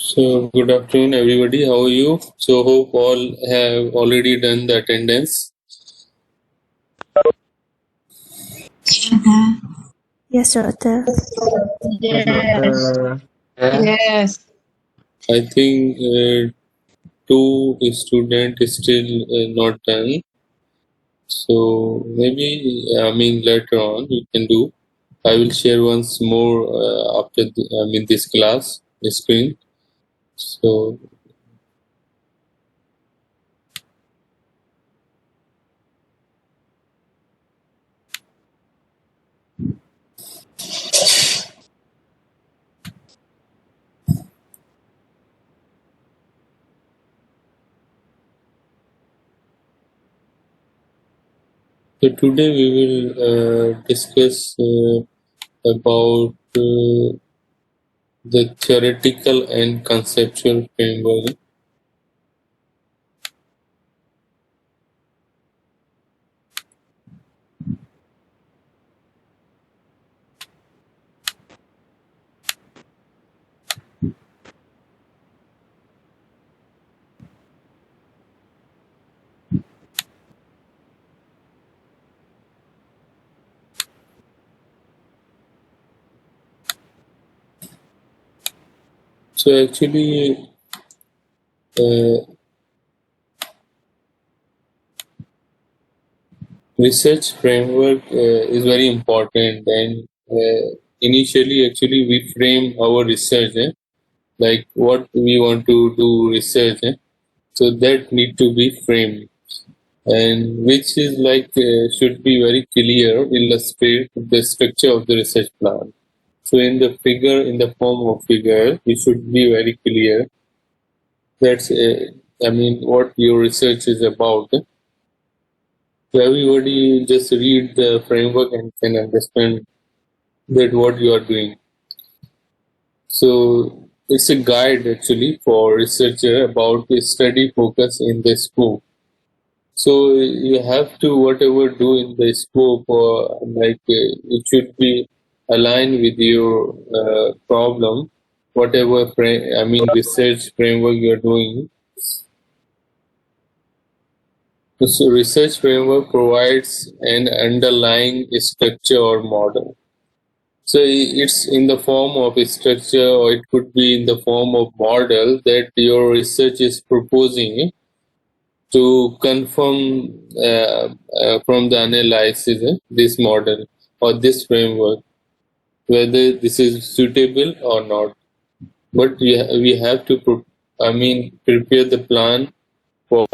So, good afternoon, everybody. How are you? So, hope all have already done the attendance. Yes, Doctor. Yes. Yes. I think two students still not done. So, maybe, later on you can do. I will share once more after this class, the screen. So, today we will discuss about the theoretical and conceptual framework. So actually, research framework is very important, and initially, actually, we frame our research, like what we want to do research, so that need to be framed, and which is like should be very clear, illustrate the structure of the research plan. So in the figure, in the form of figure, it should be very clear. That's what your research is about. So everybody just read the framework and can understand that what you are doing. So it's a guide actually for researcher about the study focus in the scope. So you have to whatever do in the scope, or it should be aligned with your problem, whatever research framework you are doing. So research framework provides an underlying structure or model. So it's in the form of a structure, or it could be in the form of model that your research is proposing to confirm from the analysis this model or this framework, whether this is suitable or not. But we have to prepare the plan for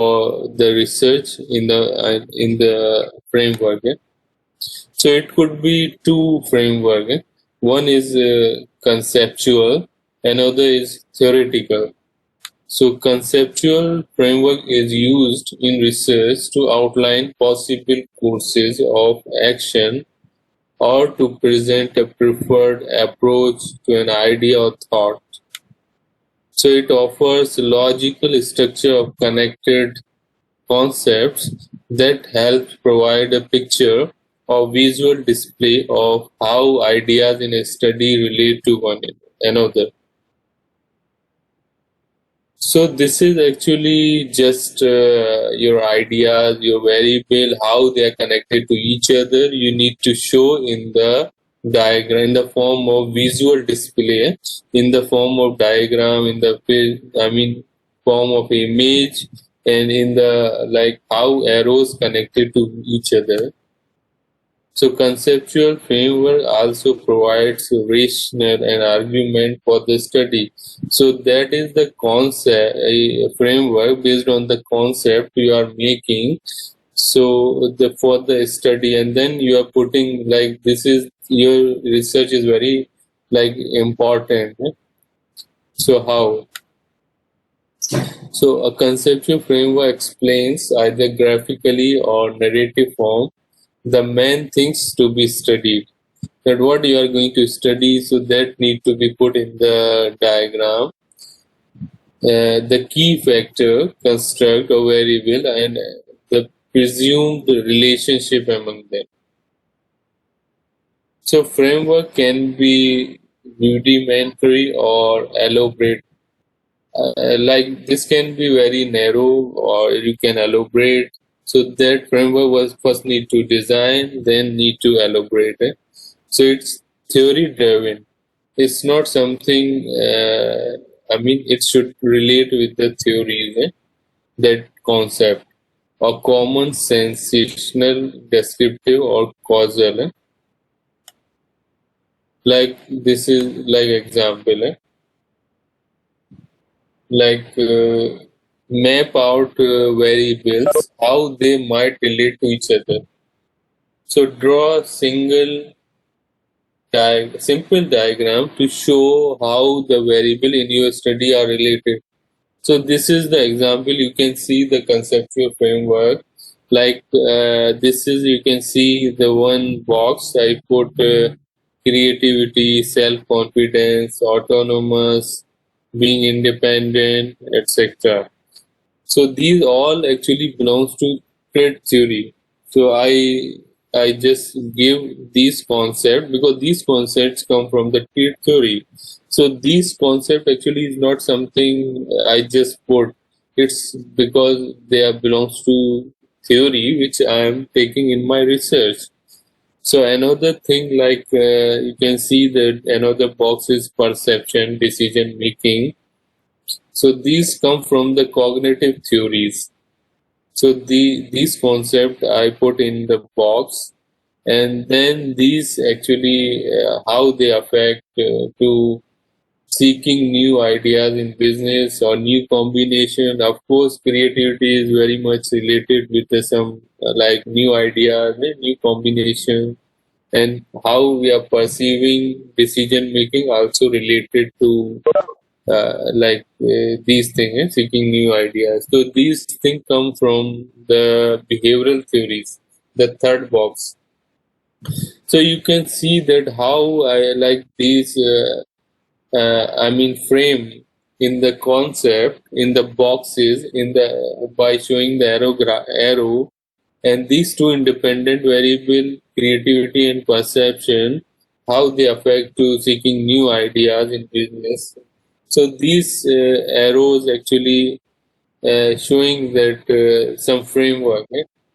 the research in the framework. So it could be two framework. One is conceptual, another is theoretical. So conceptual framework is used in research to outline possible courses of action or to present a preferred approach to an idea or thought. So it offers logical structure of connected concepts that helps provide a picture or visual display of how ideas in a study relate to one another. So this is actually just your ideas, your variable, how they are connected to each other. You need to show in the diagram in the form of visual display, in the form of diagram, in the form of image, and in the like how arrows connected to each other. So conceptual framework also provides rationale and argument for the study. So that is the concept, a framework based on the concept you are making. So for the study, and then you are putting like this is your research is very like important. So how? So a conceptual framework explains either graphically or narrative form the main things to be studied, that what you are going to study, so that need to be put in the diagram. The key factor, construct or variable, and the presumed relationship among them. So framework can be rudimentary or elaborate. like this can be very narrow or you can elaborate. So that framework was first need to design, then need to elaborate it. So it's theory driven. It's not something, I mean, it should relate with the theories, that concept, or common sensational, descriptive, or causal. Like this is like example, like map out variables, how they might relate to each other. So draw a simple diagram to show how the variable in your study are related. So this is the example. You can see the conceptual framework. Like this is, you can see the one box. I put creativity, self-confidence, autonomous, being independent, etc. So these all actually belongs to trait theory. So I just give these concepts because these concepts come from the trait theory. So these concept actually is not something I just put. It's because they are belongs to theory which I am taking in my research. So another thing, like you can see that another box is perception, decision making. So these come from the cognitive theories. So these concepts I put in the box, and then these actually how they affect to seeking new ideas in business or new combination. Of course, creativity is very much related with some like new ideas, new combination, and how we are perceiving decision making also related to these things, seeking new ideas. So these things come from the behavioral theories, the third box. So you can see that how I like these, I mean, frame in the concept, in the boxes, in the by showing the arrow, and these two independent variable, creativity and perception, how they affect to seeking new ideas in business. So these arrows actually showing that some framework,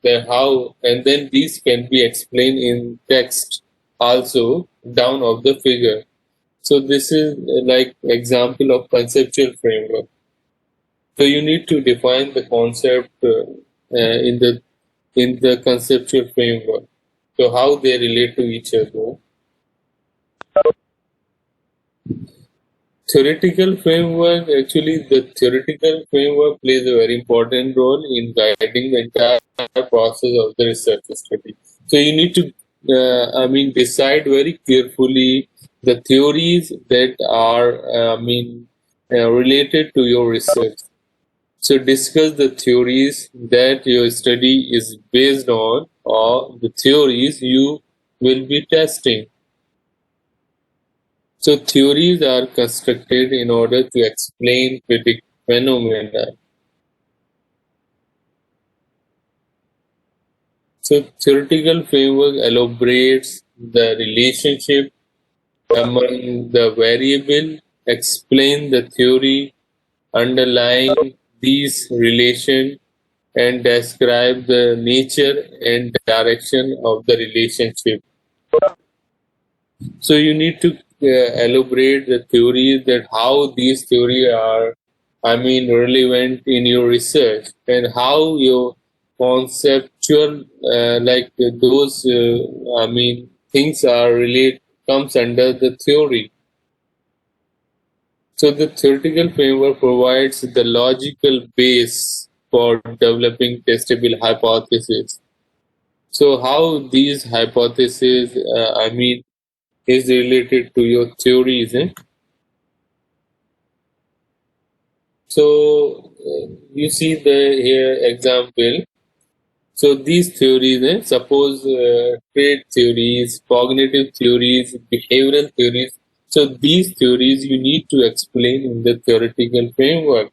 that how, and then these can be explained in text also down of the figure. So this is like example of conceptual framework. So you need to define the concept in the conceptual framework. So how they relate to each other. Theoretical framework, actually the theoretical framework plays a very important role in guiding the entire process of the research study. So you need to decide very carefully the theories that are related to your research. So discuss the theories that your study is based on, or the theories you will be testing. So theories are constructed in order to explain, predict phenomena. So theoretical framework elaborates the relationship among the variable, explain the theory underlying these relation, and describe the nature and direction of the relationship. So you need to elaborate the theories, that how these theories are, relevant in your research, and how your conceptual, those, things are relate comes under the theory. So the theoretical framework provides the logical base for developing testable hypotheses. So how these hypotheses, is related to your theories. So you see the here example. So these theories, suppose trait theories, cognitive theories, behavioral theories. So these theories you need to explain in the theoretical framework,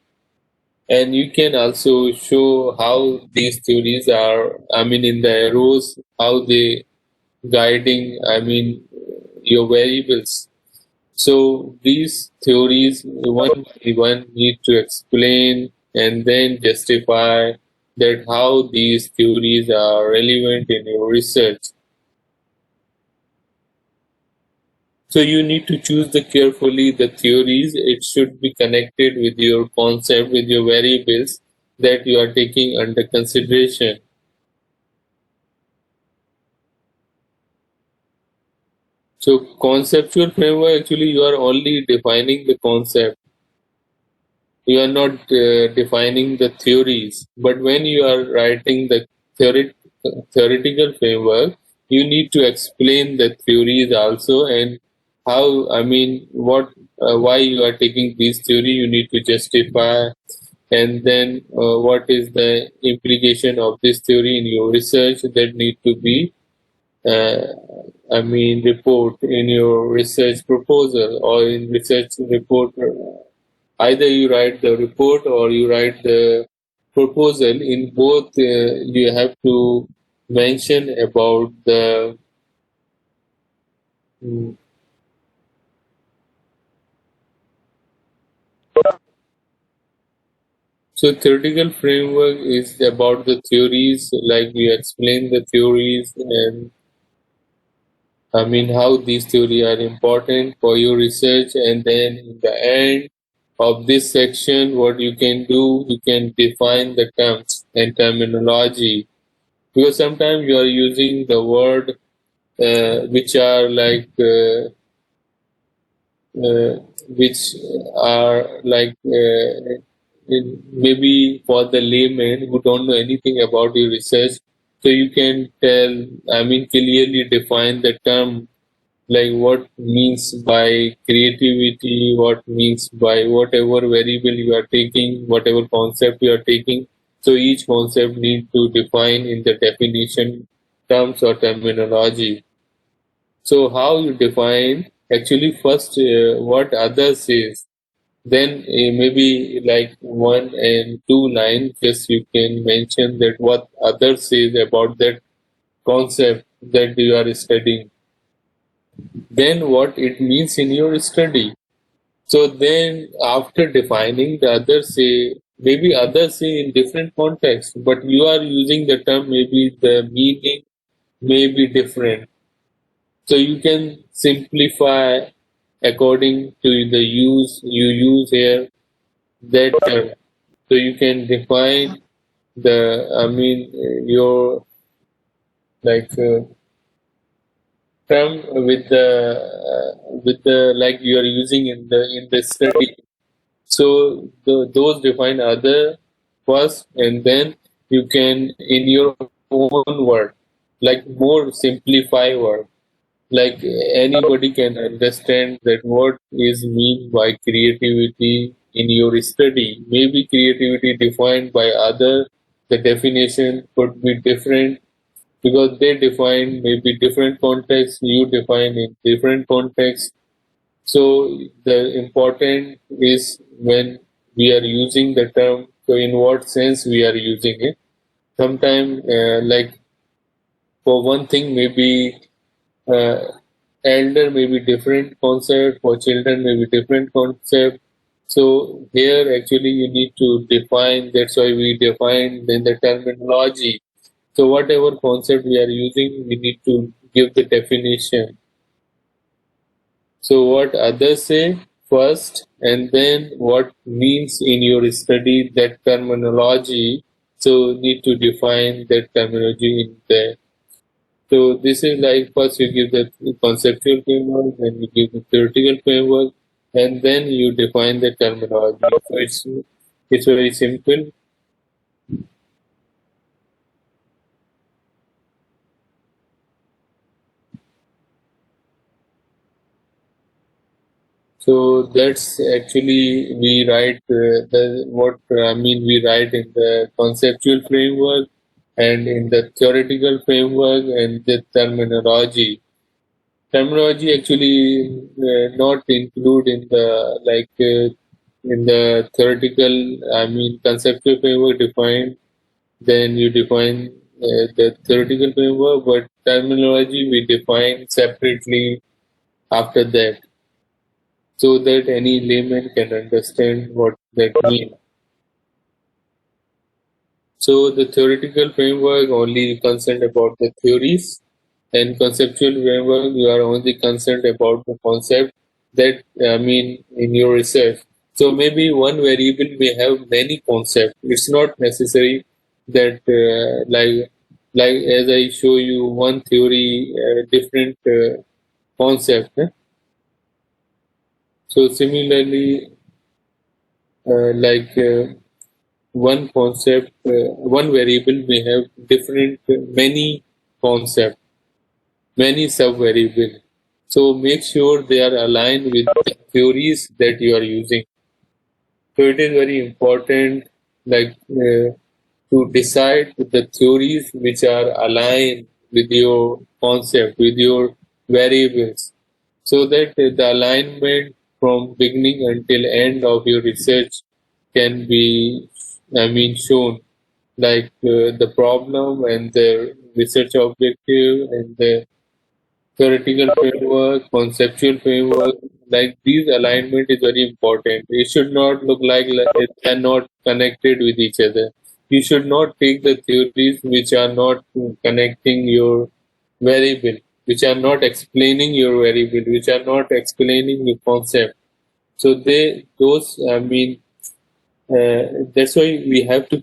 and you can also show how these theories are. In the arrows, how they guiding. Your variables. So these theories, one need to explain and then justify that how these theories are relevant in your research. So you need to choose carefully the theories. It should be connected with your concept, with your variables that you are taking under consideration. So conceptual framework, actually you are only defining the concept. You are not defining the theories. But when you are writing the theoretical framework, you need to explain the theories also, and how, I mean, why you are taking this theory, you need to justify, and then what is the implication of this theory in your research that need to be uh, report in your research proposal or in research report. Either you write the report or you write the proposal. In both, you have to mention about the mm, so theoretical framework is about the theories, like you explain the theories, and how these theories are important for your research. And then in the end of this section, what you can do, you can define the terms and terminology, because sometimes you are using the word which are uh, which are maybe for the layman who don't know anything about your research. So you can clearly define the term, like what means by creativity, what means by whatever variable you are taking, whatever concept you are taking. So each concept need to define in the definition terms or terminology. So how you define, actually first what others says, then maybe like one and two lines, just you can mention that what others says about that concept that you are studying, then what it means in your study. So then after defining, the others say, maybe others say in different contexts, but you are using the term, maybe the meaning may be different. So you can simplify according to the use you use here that term. So you can define your like term with the like you are using in the study. So those define other first, and then you can in your own word, like more simplify word, like anybody can understand that what is mean by creativity in your study. Maybe creativity defined by other, the definition could be different, because they define maybe different context, you define in different context. So the important is when we are using the term, so in what sense we are using it. Sometimes like for one thing, maybe uh, elder may be different concept, for children may be different concept. So here actually you need to define, that's why we define then the terminology. So whatever concept we are using, we need to give the definition. So what others say first, and then what means in your study, that terminology. So need to define that terminology in there. So this is like first you give the conceptual framework, then you give the theoretical framework, and then you define the terminology. So it's very simple. So that's actually we write we write in the conceptual framework and in the theoretical framework and the terminology. Terminology actually not include in the in the theoretical, conceptual framework defined, then you define the theoretical framework, but terminology we define separately after that. so that any layman can understand what that means. So the theoretical framework only concerned about the theories, and conceptual framework you are only concerned about the concept that in your research. So maybe one variable may have many concepts. It's not necessary that like as I show you one theory, different concept. So similarly, like one concept, one variable may have different many concepts, many sub-variables. So make sure they are aligned with the theories that you are using. So it is very important, like to decide the theories which are aligned with your concept, with your variables, so that the alignment from beginning until end of your research can be, shown, like the problem and the research objective and the theoretical framework, conceptual framework, like these alignment is very important. It should not look like it cannot connected with each other. You should not take the theories which are not connecting your variable, which are not explaining your variable, which are not explaining your concept. So that's why we have to,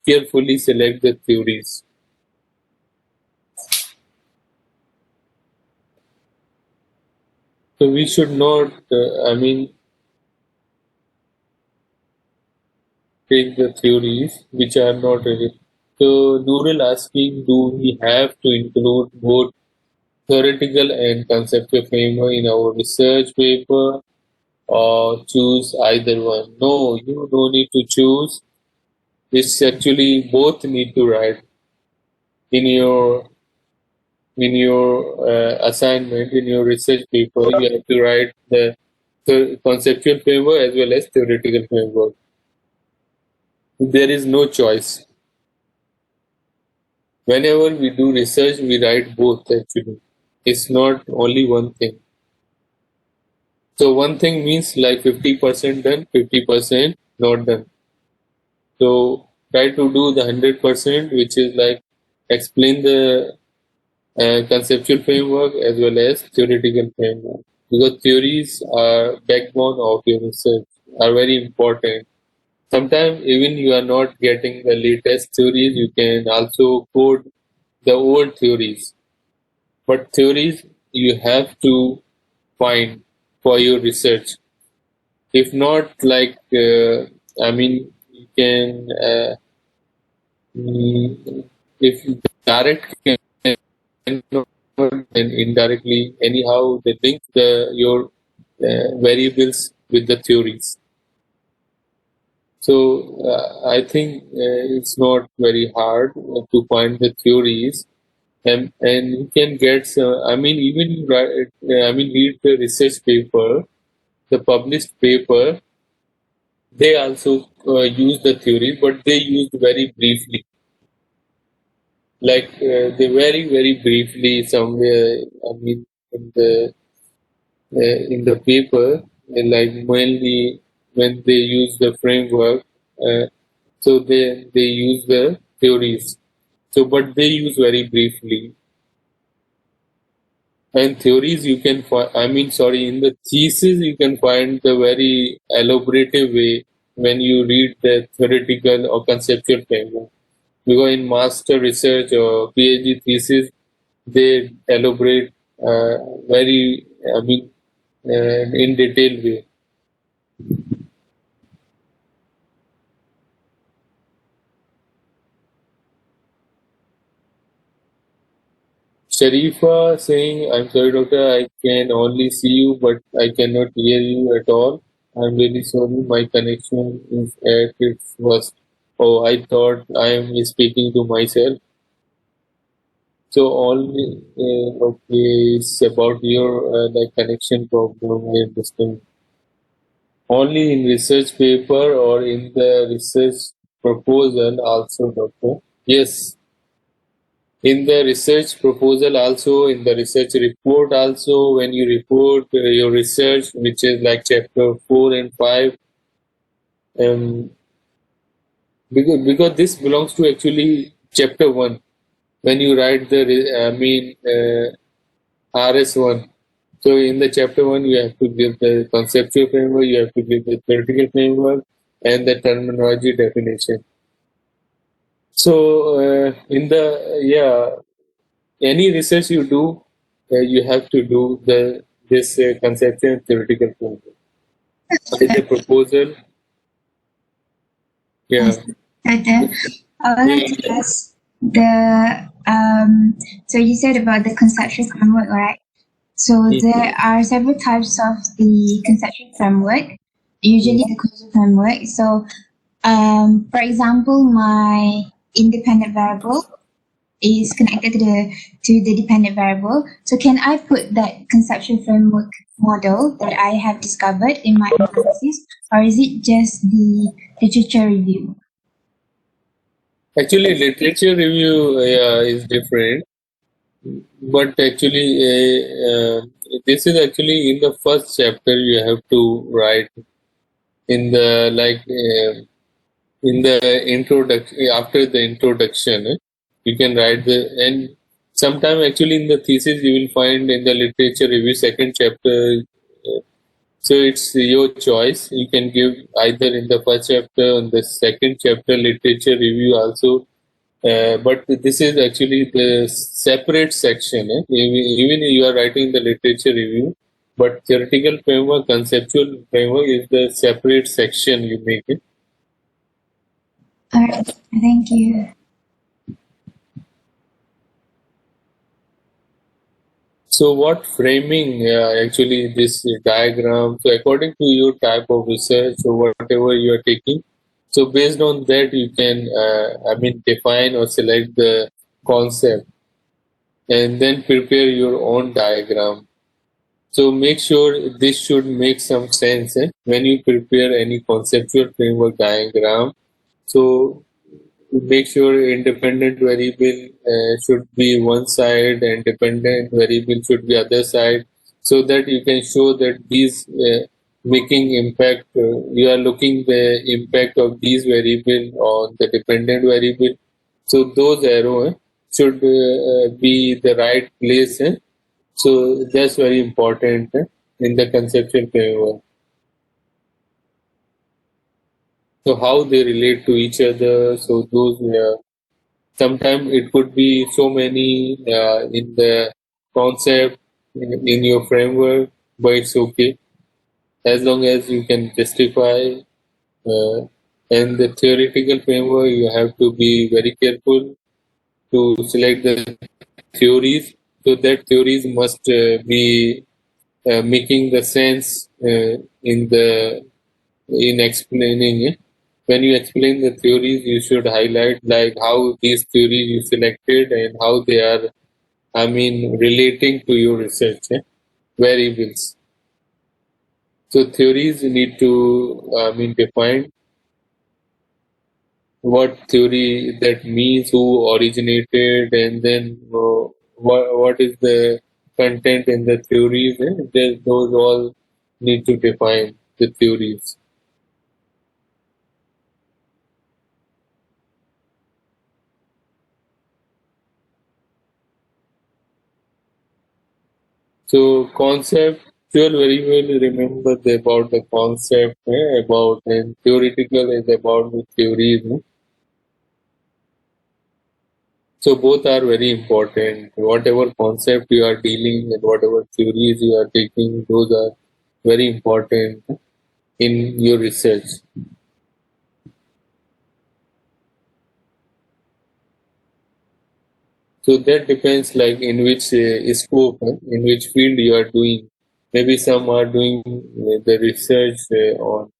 carefully select the theories. So we should not, take the theories which are not really. So Nurul asking, do we have to include both theoretical and conceptual framework in our research paper or choose either one? No, you don't need to choose. It's actually both need to write in your assignment, in your research paper. You have to write the conceptual framework as well as theoretical framework. There is no choice. Whenever we do research, we write both actually. It's not only one thing. So one thing means like 50% done, 50% not done. So try to do the 100%, which is like explain the conceptual framework as well as theoretical framework. Because theories are backbone of your research, are very important. Sometimes even you are not getting the latest theories, you can also code the old theories. But theories you have to find for your research. If not, you can, if direct cannot, then indirectly, anyhow, they link your variables with the theories. So I think it's not very hard to find the theories, and you can get some, even you write, read the research paper, the published paper, they also use the theory, but they used very briefly. Like they very briefly somewhere. In the paper, like mainly when they use the framework, so they use the theories. So, but they use very briefly. And theories you can find, in the thesis you can find the very elaborative way when you read the theoretical or conceptual framework. Because in master research or PhD thesis, they elaborate very, in detailed way. Sharifa saying, I'm sorry, doctor, I can only see you, but I cannot hear you at all. I'm really sorry, my connection is at its worst. Oh, I thought I am speaking to myself. So only, okay, it's about your like connection problem, I understand. Only in research paper or in the research proposal also, doctor? Yes, in the research proposal also, in the research report also, when you report your research, which is like chapter 4 and 5, because this belongs to actually chapter 1. When you write the RS1, so in the chapter 1 you have to give the conceptual framework, you have to give the theoretical framework, and the terminology definition. So in the any research you do, you have to do this conceptual and theoretical framework. It's a proposal. Yeah. Okay. I would like to ask so you said about the conceptual framework, right? So there are several types of the conceptual framework, usually the causal framework. So, for example, my independent variable is connected to the dependent variable. So can I put that conceptual framework model that I have discovered in my analysis, or is it just the literature review? Actually, literature review is different, but actually, this is actually in the first chapter you have to write in the in the introduction. After the introduction, you can write and sometime actually in the thesis you will find in the literature review second chapter. So it's your choice. You can give either in the first chapter or the second chapter literature review also. But this is actually the separate section. Even you are writing the literature review, but theoretical framework, conceptual framework is the separate section you make it. All right, thank you. So what framing actually this diagram? So according to your type of research or whatever you are taking, so based on that you can define or select the concept and then prepare your own diagram. So make sure this should make some sense when you prepare any conceptual framework diagram. So make sure independent variable should be one side and dependent variable should be other side, so that you can show that these making impact, you are looking the impact of these variable on the dependent variable. So those arrow should be the right place. So that's very important in the conceptual framework. So how they relate to each other. So those sometimes it could be so many in the concept in your framework, but it's okay as long as you can justify. And the theoretical framework, you have to be very careful to select the theories. So that theories must be making the sense in explaining it. When you explain the theories, you should highlight like how these theories you selected and how they are, relating to your research variables. So theories need to, define what theory that means, who originated, and then what is the content in the theories. Those all need to define the theories. So conceptual very well remember about the concept about, and theoretical is about the theories. So both are very important. Whatever concept you are dealing and whatever theories you are taking, those are very important in your research. So that depends like in which scope, in which field you are doing. Maybe some are doing the research on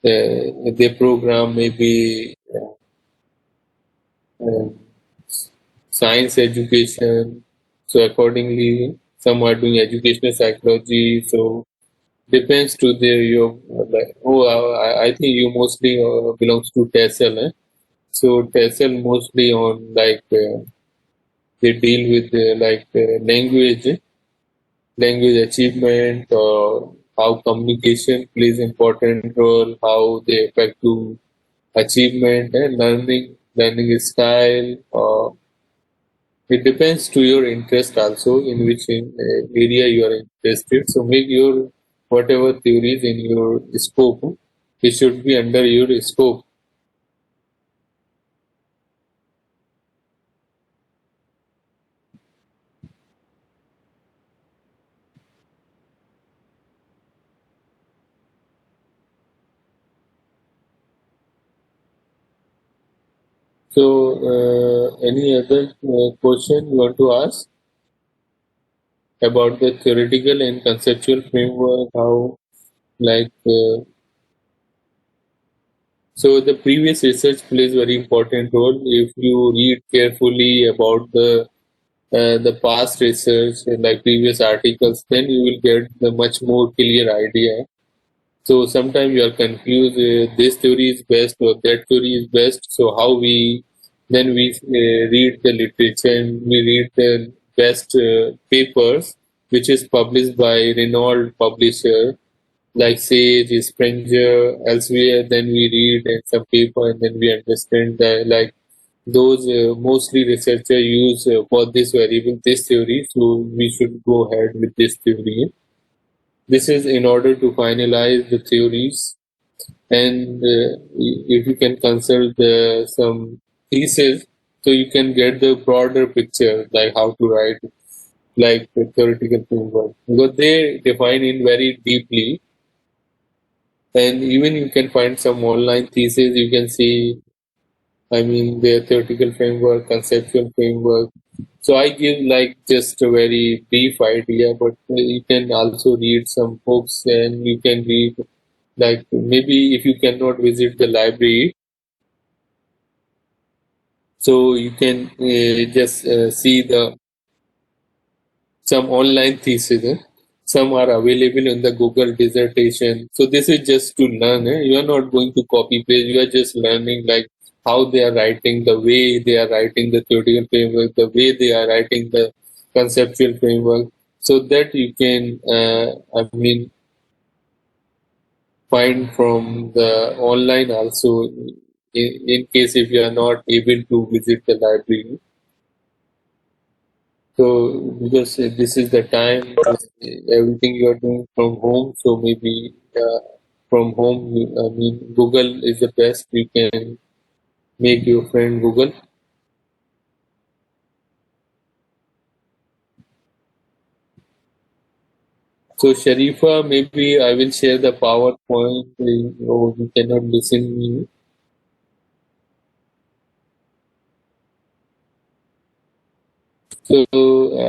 the program, maybe uh, science education. So accordingly, some are doing educational psychology. So depends to the your like. Oh, I think you mostly belongs to TESOL. So TESOL mostly on like they deal with language achievement, or how communication plays important role, how they affect to achievement and learning style. It depends to your interest also, in which area you are interested. So make your whatever theories in your scope, it should be under your scope. So any other question you want to ask about the theoretical and conceptual framework? How like so the previous research plays very important role. If you read carefully about the past research and like previous articles, then you will get the much more clear idea. So sometimes you are confused. This theory is best or that theory is best. So how we then we read the literature and we read the best papers which is published by renowned publisher like Sage, Springer, elsewhere. Then we read in some paper and then we understand that like those mostly researchers use for this variable this theory. So we should go ahead with this theory. This is in order to finalize the theories, and if you can consult some thesis, so you can get the broader picture, like how to write like the theoretical framework, because they define it very deeply. And even you can find some online thesis, you can see, I mean, their theoretical framework, conceptual framework. So I give like just a very brief idea, but you can also read some books, and you can read like maybe if you cannot visit the library, so you can just see the some online thesis. Some are available in the Google dissertation. So this is just to learn. You are not going to copy paste. You are just learning like how they are writing, the way they are writing the theoretical framework, the way they are writing the conceptual framework, so that you can, I mean, find from the online also. In case if you are not able to visit the library. So because this is the time, everything you are doing from home, so maybe from home, I mean, Google is the best. You can make your friend Google. So Sharifa, maybe I will share the PowerPoint. Oh, you cannot listen me. So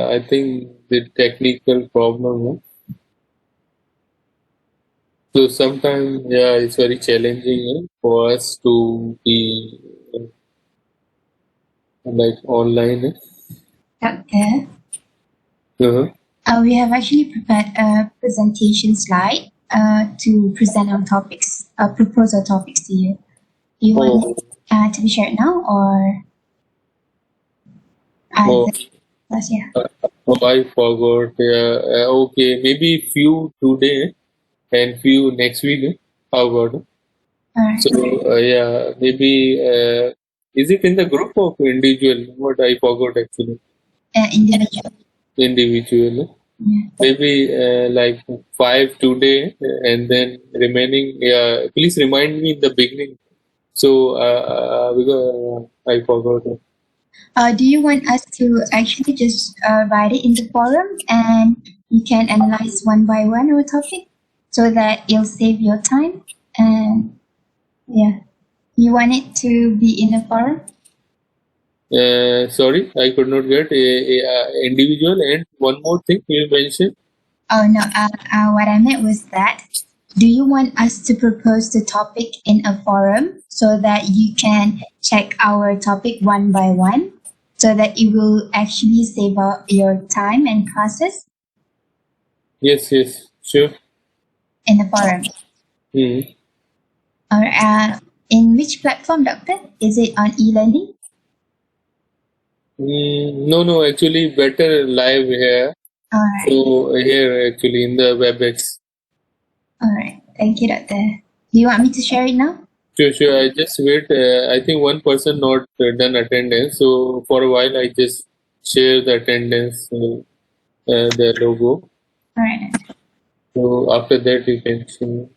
I think the technical problem. So sometimes, yeah, it's very challenging for us to be like online. Doctor, Uh-huh. we have actually prepared a presentation slide to present our topics, proposal topics to you. Do you want it to be shared now or? Oh, Yeah. oh, I forgot. Yeah, okay, maybe few today and few next week. How about it? Alright. So yeah, maybe is it in the group of individual? What I forgot actually. Individual. Individual. Yeah. Maybe like 5 today and then remaining. Yeah, please remind me in the beginning. So because I forgot. Do you want us to actually just write it in the forum and you can analyze one by one our topic so that it'll save your time? And yeah, you want it to be in the forum? Sorry, I could not get individual and one more thing you mentioned. Oh no, what I meant was that do you want us to propose the topic in a forum so that you can check our topic one by one so that it will actually save your time and classes Yes, sure. in the forum? Hmm. Or in which platform, Doctor? Is it on e-learning? No, actually better live here. Alright. So here actually in the WebEx. Alright. Thank you, Doctor. Do you want me to share it now? Sure. I just wait. I think one person not done attendance. So for a while, I just share the attendance, the logo. Alright. So after that, you can see.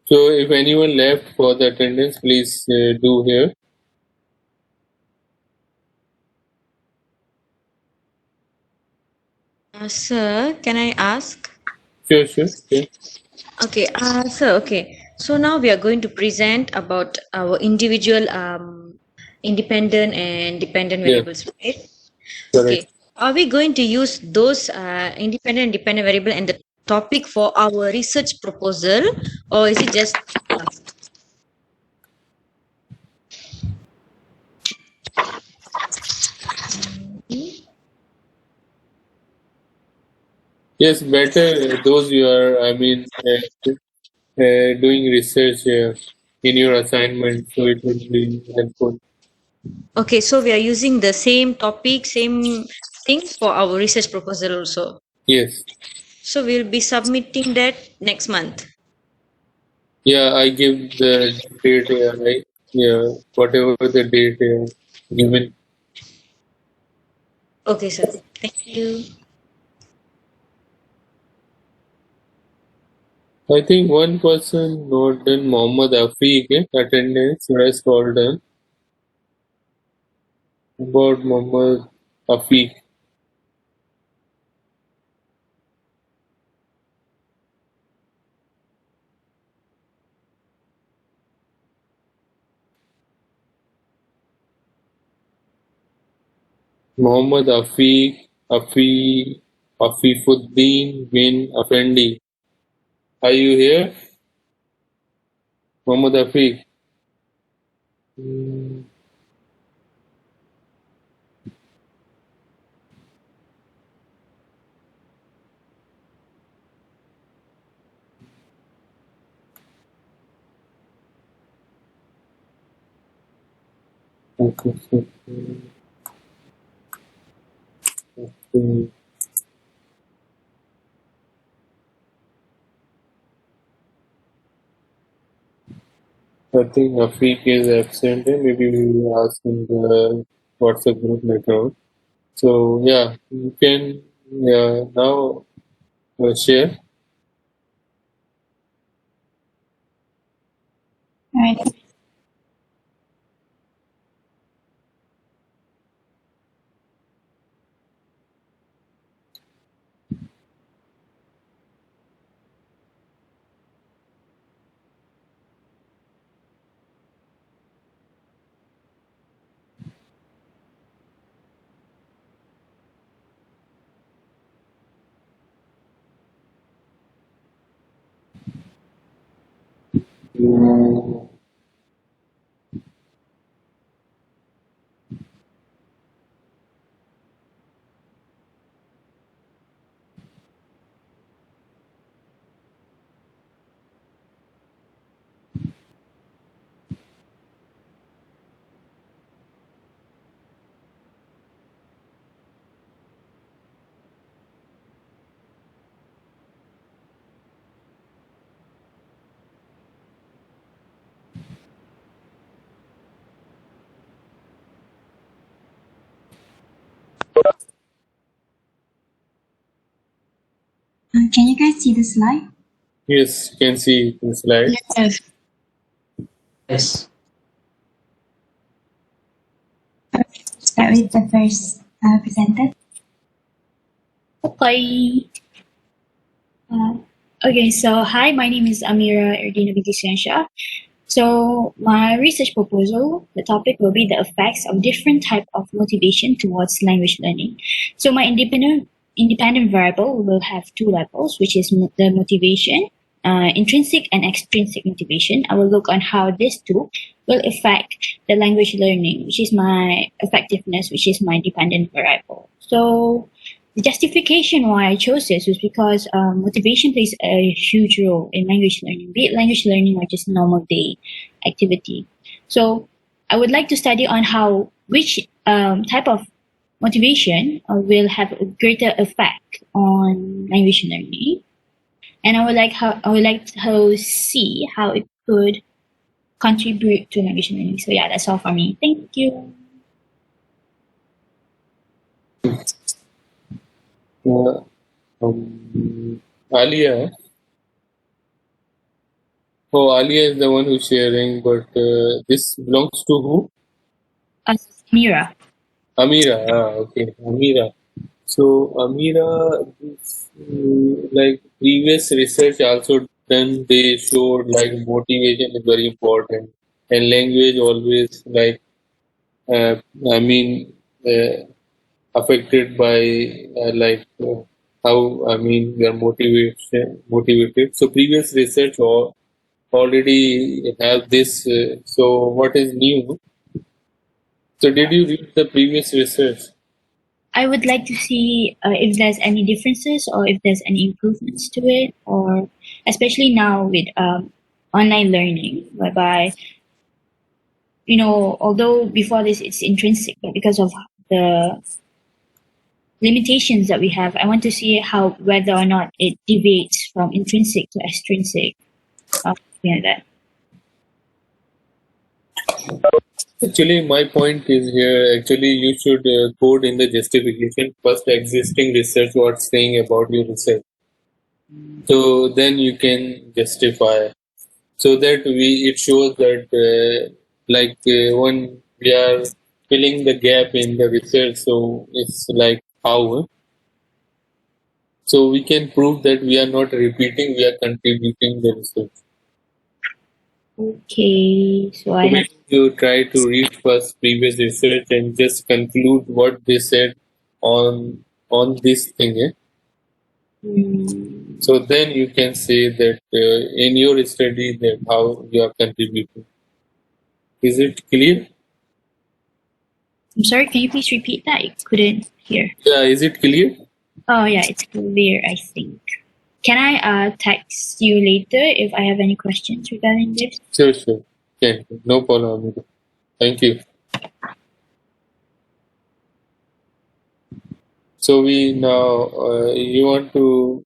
So if anyone left for the attendance, please do here. Sir, can I ask? Sure. Okay, sir, okay. So now we are going to present about our individual independent and dependent Yeah. variables, right? Correct. Okay. Are we going to use those independent and dependent variable and the topic for our research proposal, or is it just Yes, better those you are. Doing research in your assignment, so it will be helpful. okay? So we are using the same topic, same thing for our research proposal also. Yes. So we'll be submitting that next month. Yeah, I give the date here, right? Yeah, whatever the date given. Okay, sir. Thank you. I think one person not done, Mohammed Afiq, attendance, rest all done. About Mohammed Afiq. Mohammed Afifuddin bin Afendi. Are you here? Mohammed Afiq. Okay. I think Afiq is absent. Maybe we will ask in the WhatsApp group later on. So yeah, you can now share. Alright. Can you guys see the slide? Yes, you can see the slide. Yes. Yes. Start with the first presenter. Okay. Okay, so hi, my name is Amira Erdina Binti Siansha. So my research proposal, the topic will be the effects of different type of motivation towards language learning. So my independent variable will have two levels, which is the motivation, intrinsic and extrinsic motivation. I will look on how these two will affect the language learning, which is my effectiveness, which is my dependent variable. So the justification why I chose this was because motivation plays a huge role in language learning, be it language learning or just normal day activity. So I would like to study on how which type of motivation will have a greater effect on language learning, and I would like to see how it could contribute to language learning. So yeah, that's all for me. Thank you. Alia. Oh, Alia is the one who's sharing, but this belongs to who? Mira. Amira. Okay, Amira. So Amira, like previous research also done, they showed like motivation is very important, and language always like uh, I mean affected by how we are motivated. So previous research already have this. So what is new? So did you read the previous research? I would like to see if there's any differences or if there's any improvements to it, or especially now with online learning, whereby, although before this it's intrinsic, but because of the limitations that we have, I want to see how whether or not it deviates from intrinsic to extrinsic, something like that. Actually, my point is here. Actually, you should code in the justification first existing research what's saying about your research. So then you can justify. So that it shows that when we are filling the gap in the research, so it's like how. So we can prove that we are not repeating, we are contributing the research. Okay, so So I have. maybe you try to read first previous research and just conclude what they said on this thing. So then you can say that in your study that how you are contributing. Is it clear? I'm sorry, can you please repeat that? I couldn't hear. Yeah, is it clear? Oh yeah, it's clear, I think. Can I text you later if I have any questions regarding this? Sure. Okay, no problem. Thank you. So we now you want to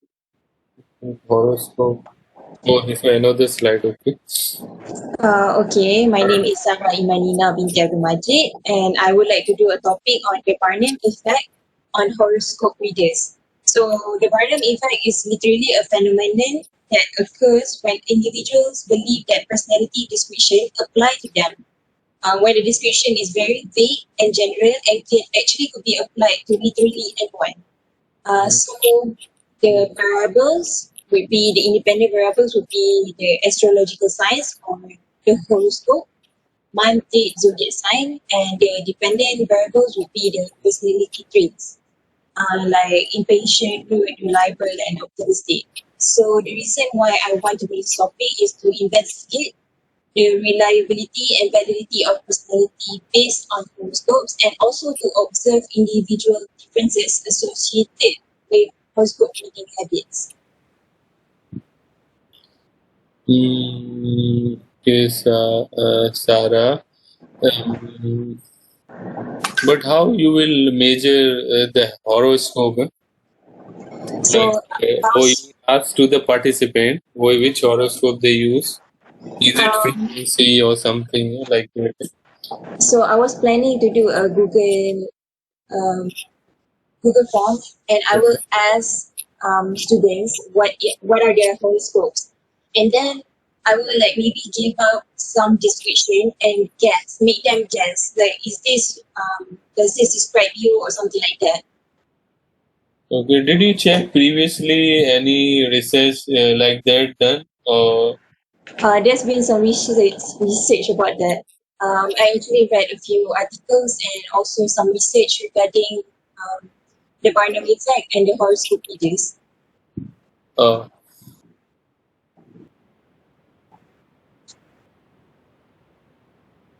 horoscope. Oh, this is another slide. Okay. Okay, my name is Sarah Imanina binti Abdul Majid, and I would like to do a topic on the Barnum effect on horoscope readers. So, the Barnum effect is literally a phenomenon that occurs when individuals believe that personality description apply to them. Where the description is very vague and general and can actually could be applied to literally anyone. So the variables would be the independent variables would be the astrological signs or the horoscope, month, date, zodiac sign, and the dependent variables would be the personality traits, like impatient, fluid, reliable, and optimistic. So the reason why I want to do this topic is to investigate the reliability and validity of personality based on horoscopes, and also to observe individual differences associated with horoscope reading habits. Okay, Sarah. But how you will measure the horoscope? So, You ask to the participant which horoscope they use. Is it frequency or something like that? so I was planning to do a Google form, and I will ask students what are their horoscopes, and then I will maybe give out some description and make them guess, is this does this describe you or something like that. Okay, did you check previously any research like that done? Or There's been some research about that. I actually read a few articles and also some research regarding the Barnum effect and the horoscope readers.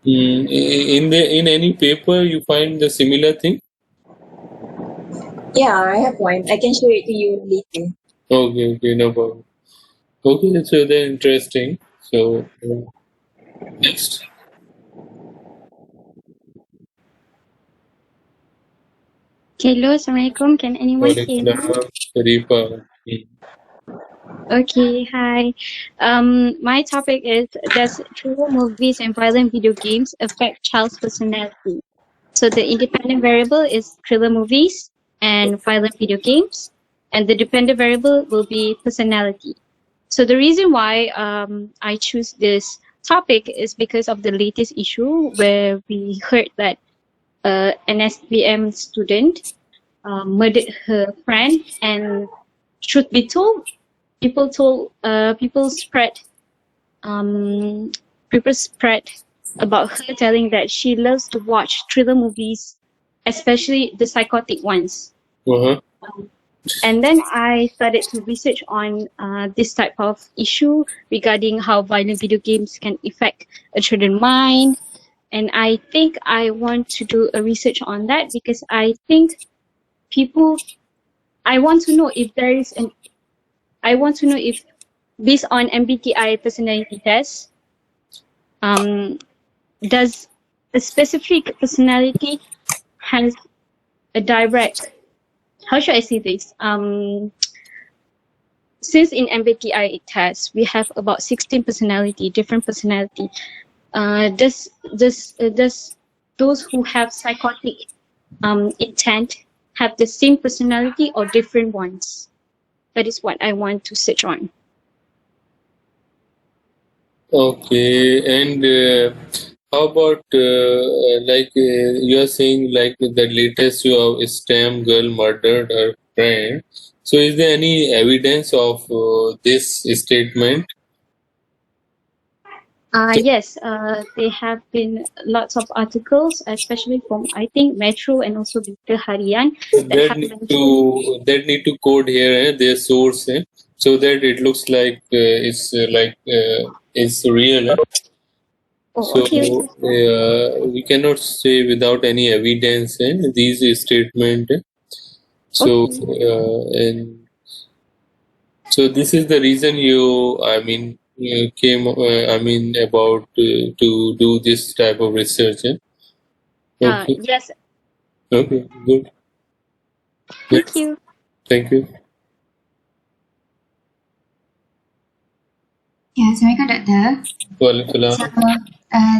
in any paper you find the similar thing? Yeah, I have one. I can share it to you later. Okay, no problem. Okay, so they're interesting. So next, Hello, Assalamualaikum. Can anyone hear me? Sharifa. Okay, hi. My topic is, does thriller movies and violent video games affect child's personality? So the independent variable is thriller movies and violent video games, and the dependent variable will be personality. So the reason why I choose this topic is because of the latest issue where we heard that an SBM student murdered her friend, and truth be told, people spread people spread about her, telling that she loves to watch thriller movies, especially the psychotic ones. Uh-huh. And then I started to research on this type of issue regarding how violent video games can affect a children's mind. And I think I want to do a research on that because I think I want to know if based on MBTI personality test, does a specific personality has a direct, how should I say this? Since in MBTI test we have about 16 different personality. Does those who have psychotic intent have the same personality or different ones? That is what I want to search on. Okay, and how about you are saying like the latest STEM girl murdered her friend. So is there any evidence of this statement? Yes, there have been lots of articles, especially from I think Metro and also Berita Harian, That need to code here their source, so that it looks like it's real. Oh, okay. We cannot say without any evidence in these statement. So and so this is the reason you came about to do this type of research. Okay. Yes. Okay, good. Thank you. Thank you. Yeah, Assalamualaikum, Doctor. Waalaikumsalam. So,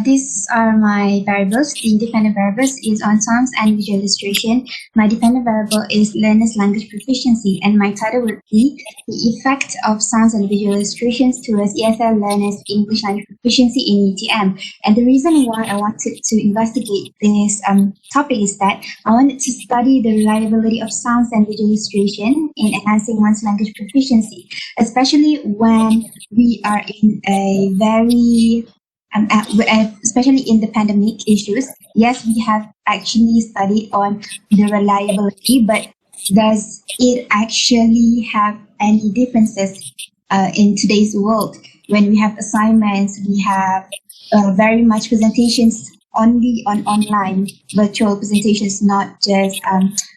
these are my variables. The independent variables is on sounds and visual illustration. My dependent variable is learner's language proficiency, and my title would be the effect of sounds and visual illustrations towards ESL learners' English language proficiency in UTM. And the reason why I wanted to investigate this topic is that I wanted to study the reliability of sounds and visual illustration in enhancing one's language proficiency, especially when we are in a very especially in the pandemic issues. Yes, we have actually studied on the reliability, but does it actually have any differences in today's world when we have assignments, we have very much presentations only on online virtual presentations, not just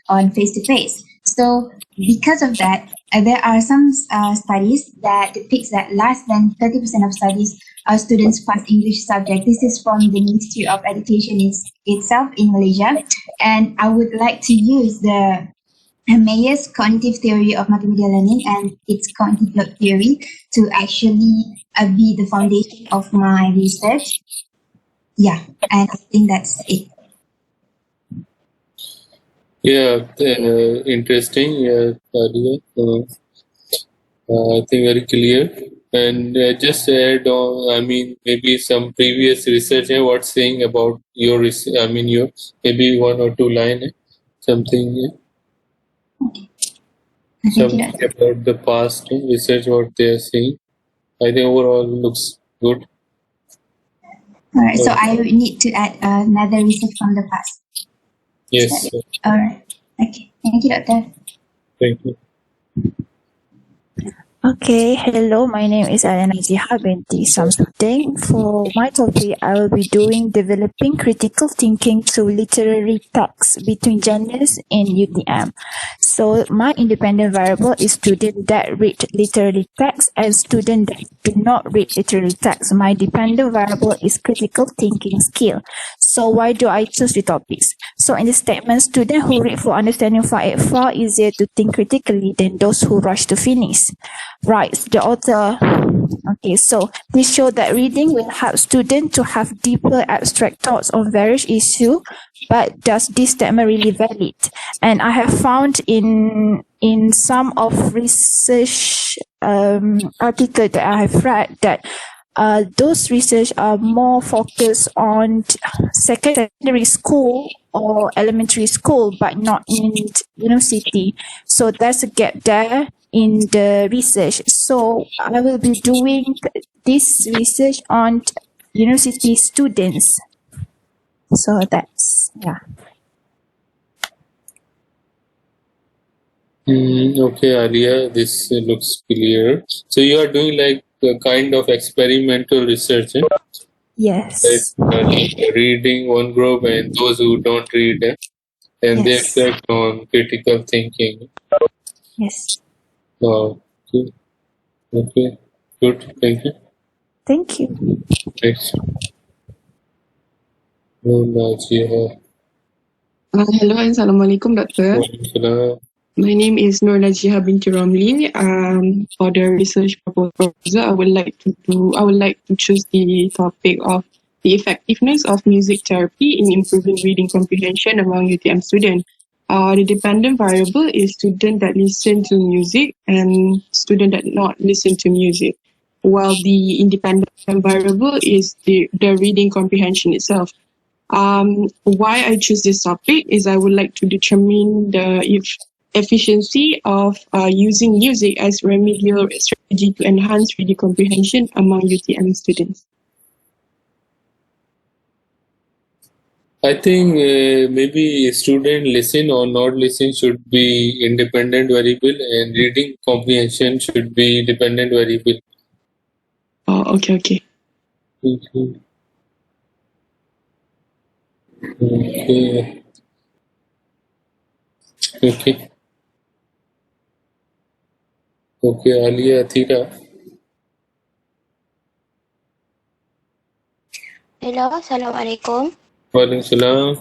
on face-to-face. So because of that, there are some studies that depicts that less than 30% of studies students pass English subject. This is from the Ministry of Education itself in Malaysia. And I would like to use the Mayer's cognitive theory of multimedia learning and its cognitive load theory to actually be the foundation of my research. Yeah, and I think that's it. Yeah, interesting. Yeah, I think very clear. And just add on, maybe some previous research, what's saying about your research, your maybe 1 or 2 line, something, something about the past research, what they are saying. I think overall looks good. All right, so I would need to add another research from the past. Yes. All right. Okay. Thank you, Doctor. Thank you. Okay, hello, my name is Alana Ziha binti Samsudin. For my topic, I will be doing developing critical thinking through literary texts between genders in UTM. So my independent variable is student that read literary text and student that do not read literary text. My dependent variable is critical thinking skill. So why do I choose the topics? So in the statement, students who read for understanding find it far easier to think critically than those who rush to finish. Right, the author. Okay, so this shows that reading will help students to have deeper abstract thoughts on various issues. But does this statement really valid? And I have found in some of research article that I have read that those research are more focused on secondary school or elementary school, but not in university. So there's a gap there in the research. So I will be doing this research on university students. So that's, yeah. Okay, Alia, this looks clear. So you are doing like a kind of experimental research, eh? Yes. Like reading one group and those who don't read, and their Yes. effect on critical thinking. Yes. Okay, okay, good, thank you. Thank you. Next. Najia. Hello, Assalamualaikum, Doctor. Waalaikumsalam. My name is Nur Najiha binti Ramli. For the research proposal, I would like to choose the topic of the effectiveness of music therapy in improving reading comprehension among UTM students. The dependent variable is student that listen to music and student that not listen to music, while the independent variable is the reading comprehension itself. Why I choose this topic is I would like to determine the efficiency of using music as remedial strategy to enhance reading comprehension among UTM students. I think maybe student listen or not listen should be independent variable, and reading comprehension should be dependent variable. Oh, okay. Okay. Okay. Okay. Okay, Alia, Athira. Hello, Assalamualaikum. Waalaikumsalam.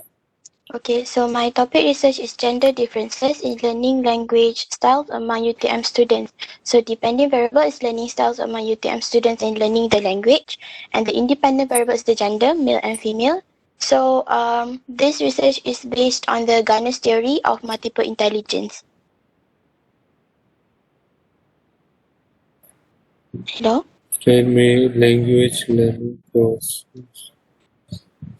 Okay, so my topic research is gender differences in learning language styles among UTM students. So dependent variable is learning styles among UTM students in learning the language, and the independent variable is the gender, male and female. So this research is based on the Garner's theory of multiple intelligence. Hello? Tell me language learning process.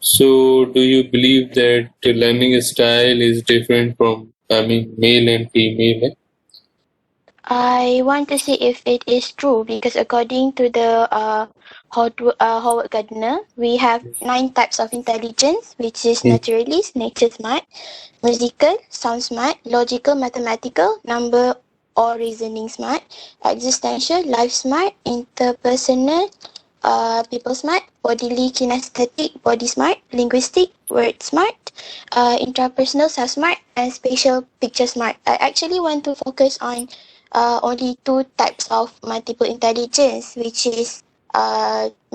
So, do you believe that the learning style is different from, male and female? I want to see if it is true because according to the Howard Gardner, we have 9 types of intelligence, which is naturalist, nature smart, musical, sound smart, logical, mathematical, number or reasoning smart, existential, life smart, interpersonal, people smart, bodily kinesthetic, body smart, linguistic, word smart, intrapersonal, self smart, and spatial picture smart. I actually want to focus on only 2 types of multiple intelligence, which is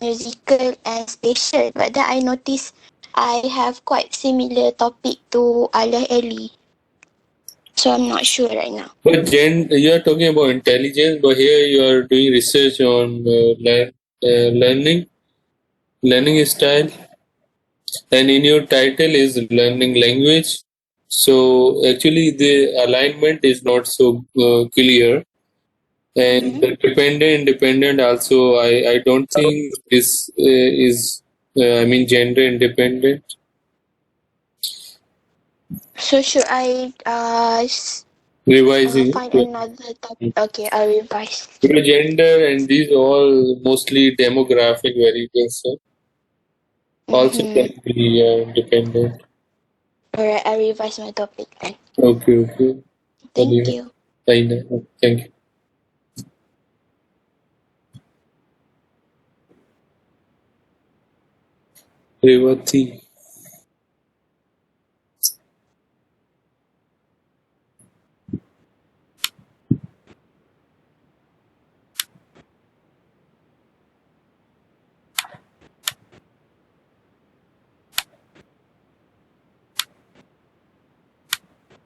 musical and spatial. But then I noticed I have quite similar topic to Alia Ellie. So I'm not sure right now. But you are talking about intelligence, but here you are doing research on learning style, and in your title is learning language. So actually, the alignment is not so clear, and the independent also. I don't think this is gender independent. So should I Revising find another topic? Okay, I'll revise. because gender and these all mostly demographic variables. Also can be independent. Alright, I'll revise my topic then. Okay. Thank you. Thank you. Revati.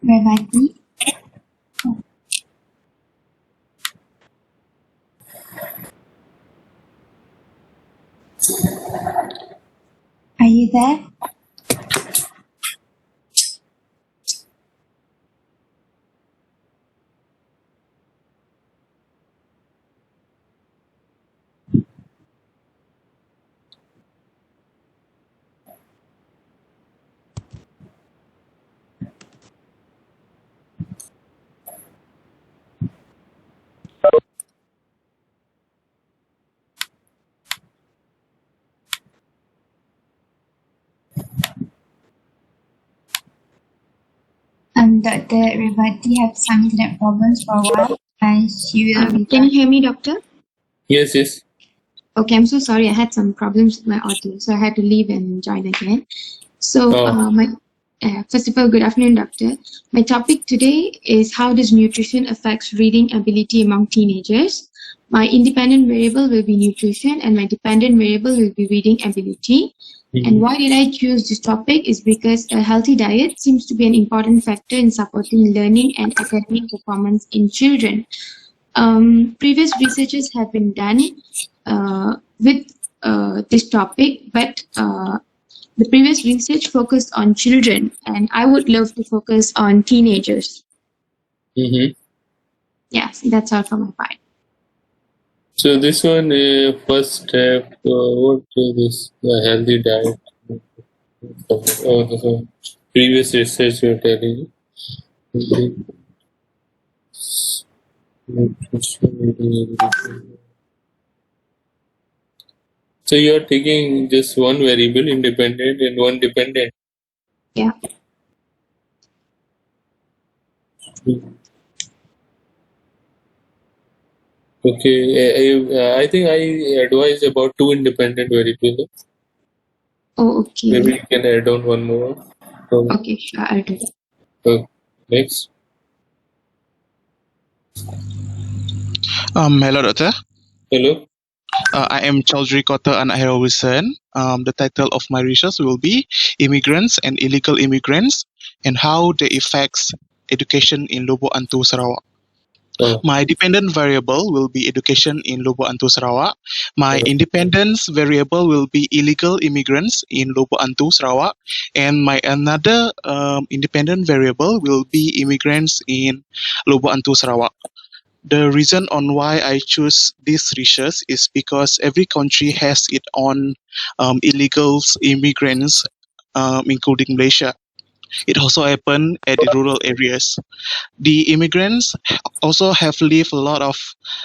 Revati. Are you there? Dr. Revati have some internet problems for a while, and she will be Can you hear me, doctor? Yes, yes. Okay, I'm so sorry. I had some problems with my audio, so I had to leave and join again. So, first of all, good afternoon, doctor. My topic today is how does nutrition affects reading ability among teenagers. My independent variable will be nutrition, and my dependent variable will be reading ability. And why did I choose this topic is because a healthy diet seems to be an important factor in supporting learning and academic performance in children. Previous researches have been done with this topic, but the previous research focused on children, and I would love to focus on teenagers. Yes, that's all from my part. So this one, first step, what is this? A healthy diet. So previous research you're telling. So you are taking just one variable, independent, and one dependent. Yeah. Okay, I think I advise about two independent variables. Oh, okay. Maybe you can add on one more. Okay, sure, I'll do that. Next. Hello, doctor. Hello. I am Chaudhry Kota Anak Herawisan. The title of my research will be Immigrants and Illegal Immigrants and How They Affect Education in Lubuk Antu, Sarawak. My dependent variable will be education in Lubuk Antu, Sarawak. My independence variable will be illegal immigrants in Lubuk Antu, Sarawak. And my another independent variable will be immigrants in Lubuk Antu, Sarawak. The reason on why I choose this research is because every country has its own illegal immigrants, including Malaysia. It also happened at the rural areas. The immigrants also have left a lot of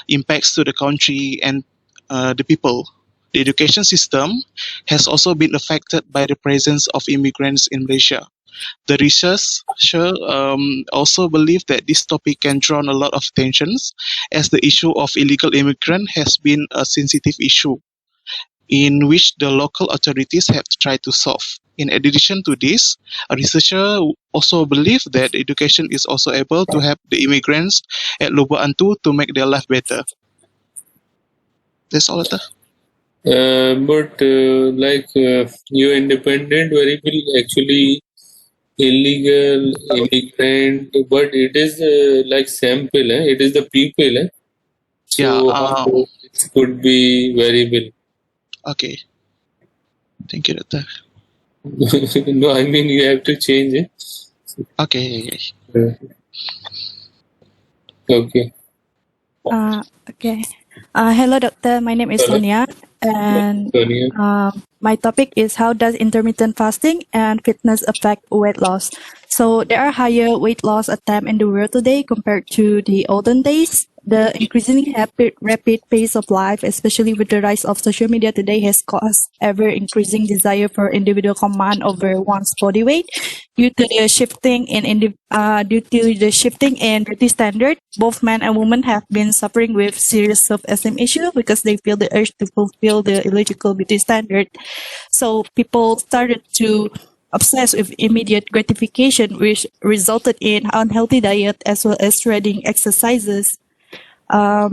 impacts to the country and the people. The education system has also been affected by the presence of immigrants in Malaysia. The researcher also believe that this topic can draw a lot of tensions as the issue of illegal immigrant has been a sensitive issue in which the local authorities have tried to solve. In addition to this, a researcher also believes that education is also able to help the immigrants at Lubuk Antu to make their life better. That's all, Doctor. But your independent variable actually illegal immigrant, but it is like sample, it is the people. So how it could be variable. Okay. Thank you, Doctor. No, I mean you have to change it. Okay. Okay. Okay. Hello, doctor. My name is Hello. Sonia, and Sonia. my topic is how does intermittent fasting and fitness affect weight loss? So there are higher weight loss attempts in the world today compared to the olden days. The increasingly rapid pace of life, especially with the rise of social media today, has caused ever-increasing desire for individual command over one's body weight. Due to the shifting in beauty standard, both men and women have been suffering with serious self-esteem issues because they feel the urge to fulfill the illogical beauty standard. So people started to obsess with immediate gratification, which resulted in unhealthy diet as well as shredding exercises. My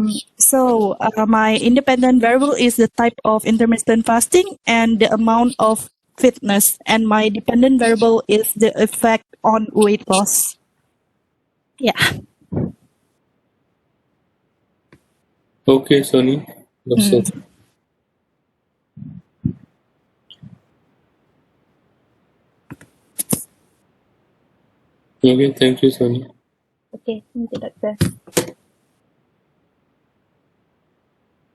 independent variable is the type of intermittent fasting and the amount of fitness, and my dependent variable is the effect on weight loss. Yeah. Okay, Sonny. That's it. Okay, thank you, Sonny. Okay, thank you, Doctor.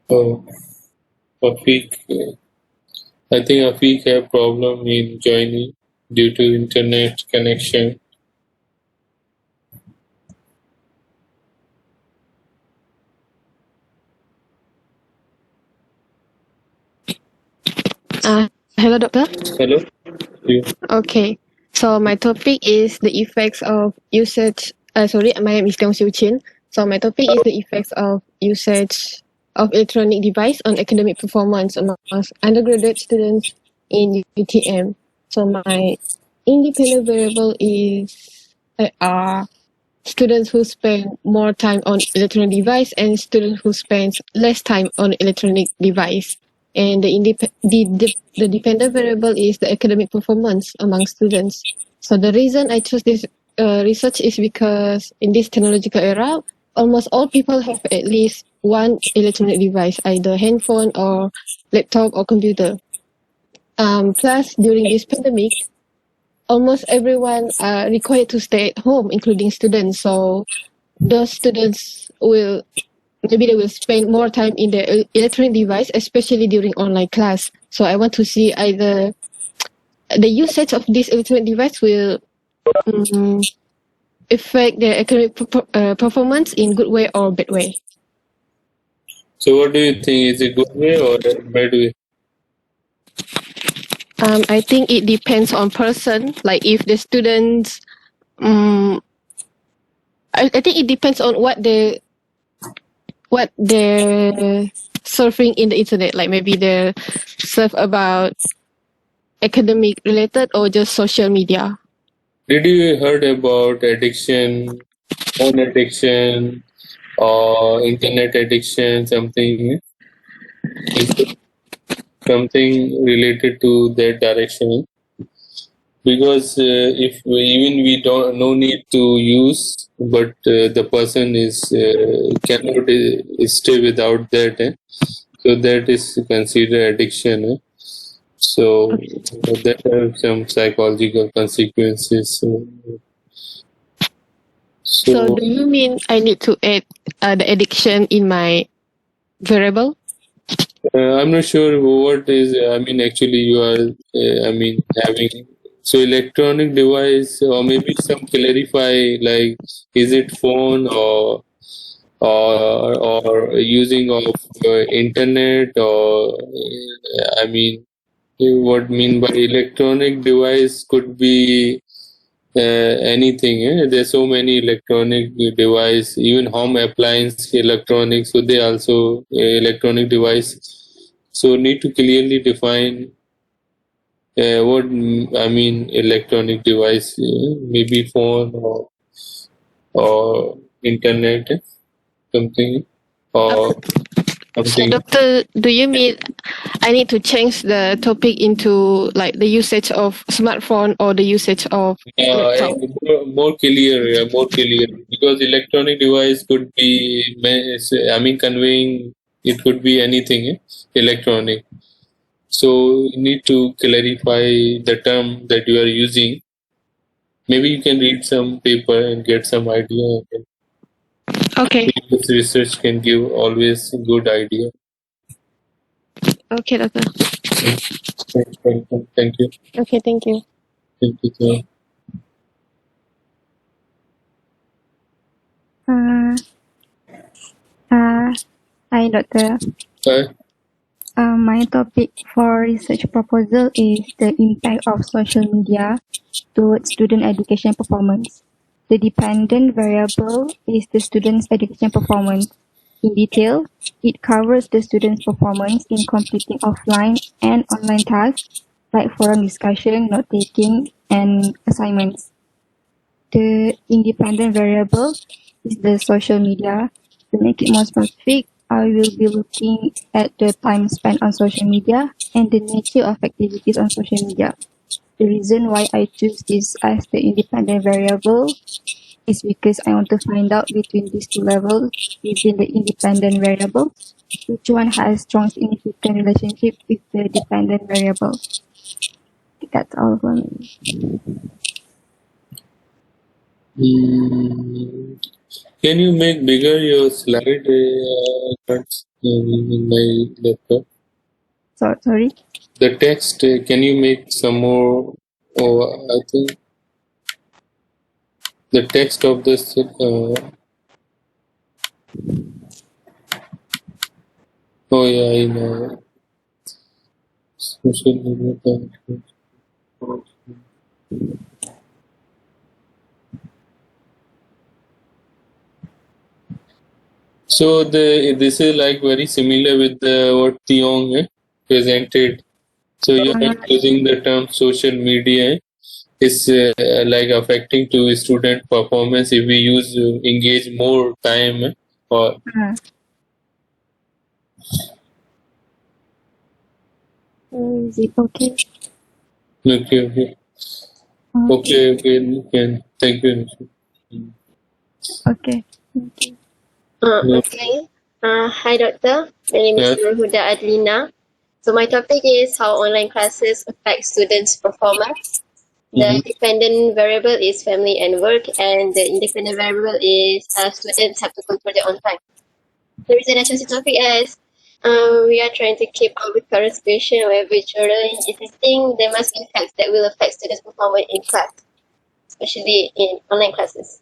Oh, Afiq, I think Afiq have problem in joining due to internet connection. Hello, Doctor. Hello? You. Okay. So my topic is the effects of usage. Sorry, my name is Tiong Siu Chin. So my topic is the effects of usage of electronic device on academic performance among undergraduate students in UTM. So my independent variable is students who spend more time on electronic device and students who spend less time on electronic device. And the dependent variable is the academic performance among students. So the reason I chose this research is because in this technological era, almost all people have at least one electronic device, either handphone or laptop or computer. Plus, during this pandemic, almost everyone are required to stay at home, including students. So those students will maybe they will spend more time in their electronic device, especially during online class. So I want to see either the usage of this electronic device will affect their academic performance in good way or bad way. So what do you think? Is it good way or bad way? I think it depends on person. Like if the students, I think it depends on what they're surfing in the internet. Like maybe they surf about academic related or just social media. Did you heard about addiction, phone addiction, or internet addiction, something related to that direction? Because if even we don't no need to use, but the person is cannot stay without that, so that is considered addiction. So that have some psychological consequences. So do you mean I need to add the addiction in my variable? I'm not sure what is. I mean, actually, you are. Having so electronic device, or maybe some clarify like, is it phone or using of internet or what mean by electronic device could be anything. There's so many electronic device, even home appliance electronics, so they also electronic device. So need to clearly define what electronic device, maybe phone or internet, something or something. Doctor, do you mean I need to change the topic into like the usage of smartphone or the usage of laptop? More clear, because electronic device could be, conveying, it could be anything, electronic. So you need to clarify the term that you are using. Maybe you can read some paper and get some idea. Okay. This research can give always a good idea. Okay, Doctor. Thank you. Okay, thank you. Thank you, sir. Hi, Doctor. Hi. My topic for research proposal is the impact of social media towards student education performance. The dependent variable is the student's education performance. In detail, it covers the student's performance in completing offline and online tasks like forum discussion, note-taking, and assignments. The independent variable is the social media. To make it more specific, I will be looking at the time spent on social media and the nature of activities on social media. The reason why I choose this as the independent variable is because I want to find out between these two levels within the independent variable, which one has strong significant relationship with the dependent variable. That's all for me. Can you make bigger your slide? Cards in my laptop. Sorry? The text, can you make some more? Oh, I think the text of this. Oh yeah, I know. Social media. So this is like very similar with what Tiong presented. So you are using the term social media is like affecting to student performance if we use engage more time or Is it okay? okay. Thank you. Okay. Okay. Hi, Doctor. My name is Nurhuda Adlina. So my topic is how online classes affect students' performance. The dependent variable is family and work, and the independent variable is students have to control their own time. The reason I chose the topic is we are trying to keep up with current situation where virtual learning is a thing. There must be facts that will affect students' performance in class, especially in online classes.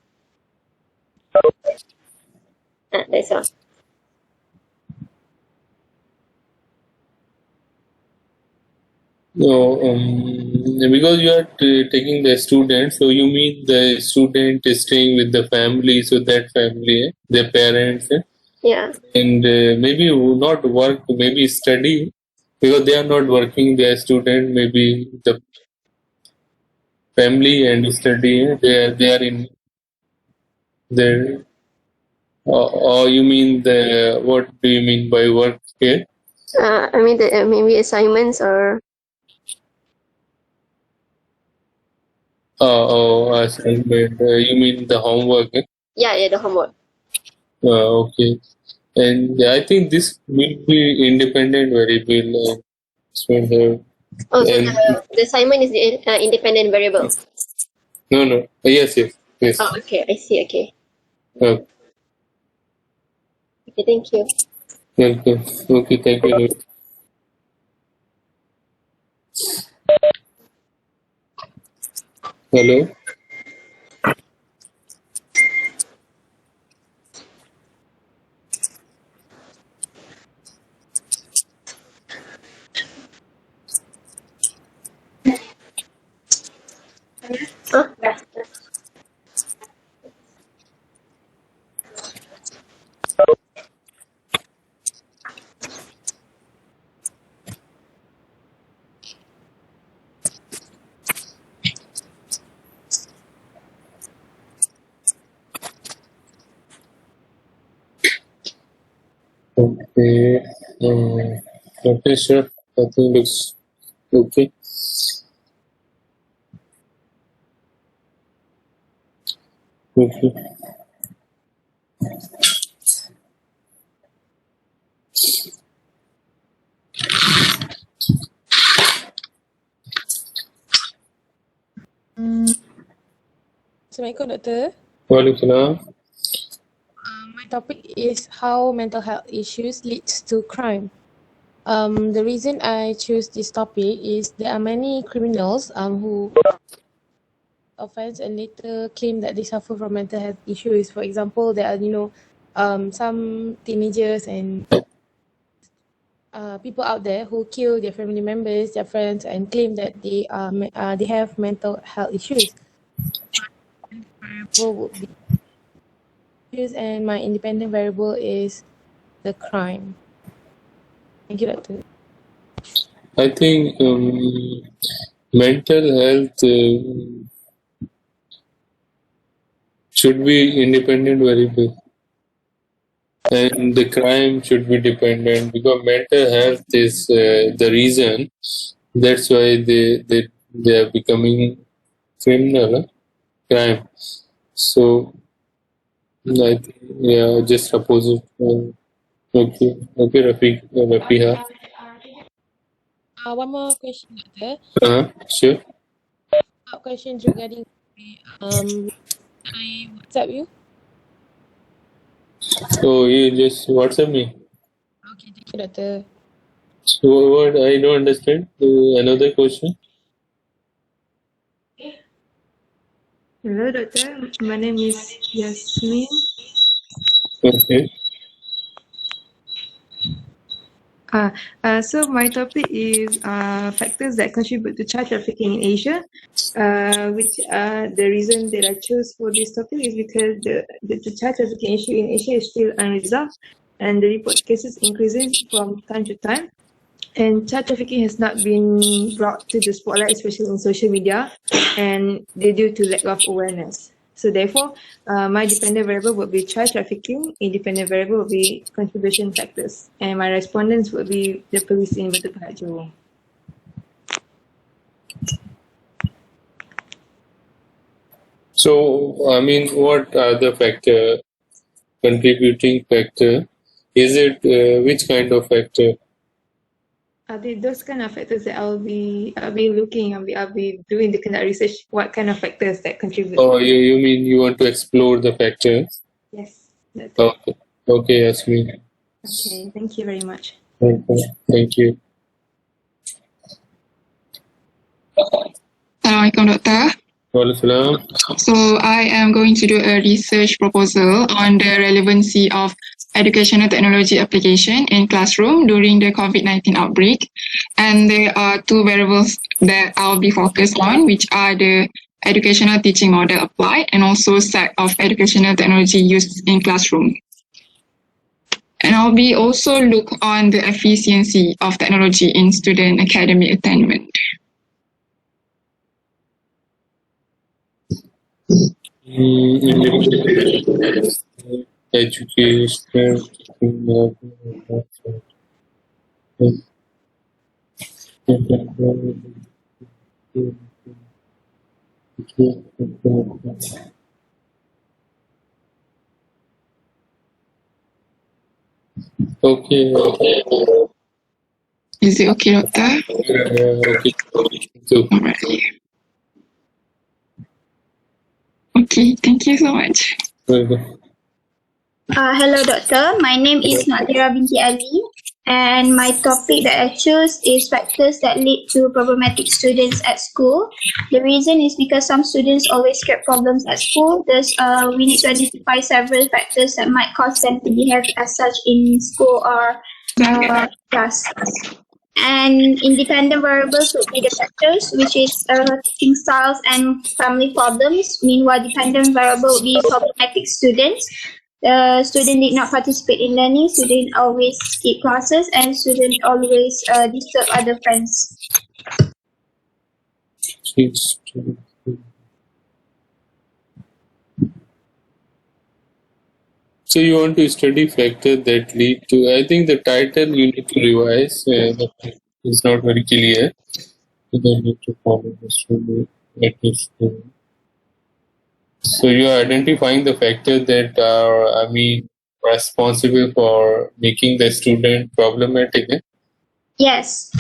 That's all. No, because you are taking the student, so you mean the student is staying with the family, so that family, their parents, Yeah. and maybe not work, maybe study, because they are not working, they are student, maybe the family and study, they are in their, or you mean the, what do you mean by work here? I mean the maybe assignments or Assignment. You mean the homework? yeah, the homework. Okay. And I think this will be independent variable. Oh, so the assignment is the independent variable. No. Yes. Oh, okay. I see. Okay. Okay. Okay. Thank you. Welcome. Okay. Thank you. Hello. Okay. Okay, sure. I think looks okay. Okay. Assalamualaikum, Doktor. Waalaikumsalam. My topic is how mental health issues leads to crime. The reason I choose this topic is there are many criminals who offense and later claim that they suffer from mental health issues. For example, there are some teenagers and people out there who kill their family members, their friends, and claim that they have mental health issues. Would be and my independent variable is the crime. Thank you, Doctor. I think mental health should be independent variable, and the crime should be dependent, because mental health is the reason. That's why they are becoming criminal, crime. So I think, yeah, just opposite. Okay, Rafiha. One more question, Doctor. Sure. Questions regarding I WhatsApp you. So you just WhatsApp me. Okay, thank you, Doctor. So what I don't understand. Another question. Hello, Doctor. My name is Yasmin. Okay. So my topic is factors that contribute to child trafficking in Asia. Which the reason that I chose for this topic is because the child trafficking issue in Asia is still unresolved, and the report cases increasing from time to time. And child trafficking has not been brought to the spotlight, especially on social media, and due to lack of awareness. So therefore, my dependent variable would be child trafficking, independent variable would be contribution factors, and my respondents would be the police in Batu Pahat Johor. So I mean, what are the contributing factor? Is it which kind of factor? Those kind of factors that I'll be looking, I'll be doing the kind of research. What kind of factors that contribute? Oh, you mean you want to explore the factors? Yes. That's Okay. Okay, Yasmin. okay. Thank you very much. Thank you. Assalamualaikum, Doctor. Waalaikumsalam. So I am going to do a research proposal on the relevancy of educational technology application in classroom during the COVID-19 outbreak. And there are two variables that I'll be focused on, which are the educational teaching model applied and also set of educational technology used in classroom. And I'll be also look on the efficiency of technology in student academic attainment. Education. Okay. Is it okay, Doctor? Okay. So, Alright. Okay, thank you so much. Hello, Doctor. My name is Nadira binti Ali, and my topic that I chose is factors that lead to problematic students at school. The reason is because some students always get problems at school. Thus, we need to identify several factors that might cause them to behave as such in school or class. And independent variables would be the factors, which is teaching styles and family problems. Meanwhile, dependent variable would be problematic students. The student did not participate in learning, student always skip classes, and student always disturb other friends. So you want to study factors that lead to, I think the title you need to revise, it's not very clear. You don't need to follow this rule. So you are identifying the factors that are, responsible for making the student problematic. Yes.